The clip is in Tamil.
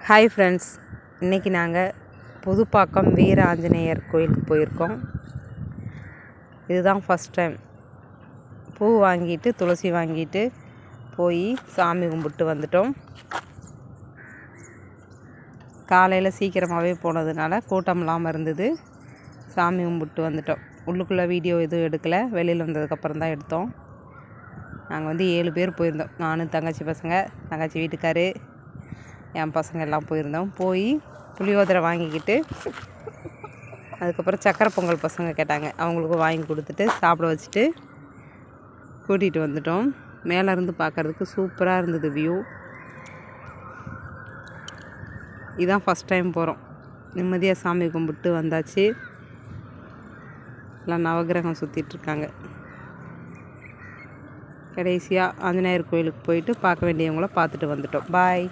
ஹாய் ஃப்ரெண்ட்ஸ், இன்றைக்கி நாங்கள் புதுப்பாக்கம் வீர ஆஞ்சநேயர் கோயிலுக்கு போயிருக்கோம். இதுதான் ஃபஸ்ட் டைம். பூ வாங்கிட்டு துளசி வாங்கிட்டு போய் சாமி கும்பிட்டு வந்துட்டோம். காலையில் சீக்கிரமாகவே போனதுனால கூட்டம் இல்லாமல் இருந்தது. சாமி கும்பிட்டு வந்துட்டோம். உள்ளுக்குள்ளே வீடியோ எதுவும் எடுக்கலை, வெளியில் வந்ததுக்கப்புறம் தான் எடுத்தோம். நாங்கள் 7 பேர் போயிருந்தோம். நானும் தங்கச்சி வீட்டுக்காரு, என் பசங்க எல்லாம் போயிருந்தோம். போய் புளியோதரை வாங்கிக்கிட்டு அதுக்கப்புறம் சக்கரை பொங்கல் பசங்க கேட்டாங்க, அவங்களுக்கும் வாங்கி கொடுத்துட்டு சாப்பிட வச்சுட்டு கூட்டிகிட்டு வந்துட்டோம். மேலேருந்து பார்க்குறதுக்கு சூப்பராக இருந்தது வியூ. இதுதான் ஃபஸ்ட் டைம் போகிறோம். நிம்மதியாக சாமி கும்பிட்டு வந்தாச்சு. எல்லாம் நவகிரகம் சுற்றிட்டுருக்காங்க. கடைசியாக ஆஞ்சநேயர் கோயிலுக்கு போயிட்டு பார்க்க வேண்டியவங்கள பார்த்துட்டு வந்துட்டோம். பாய்.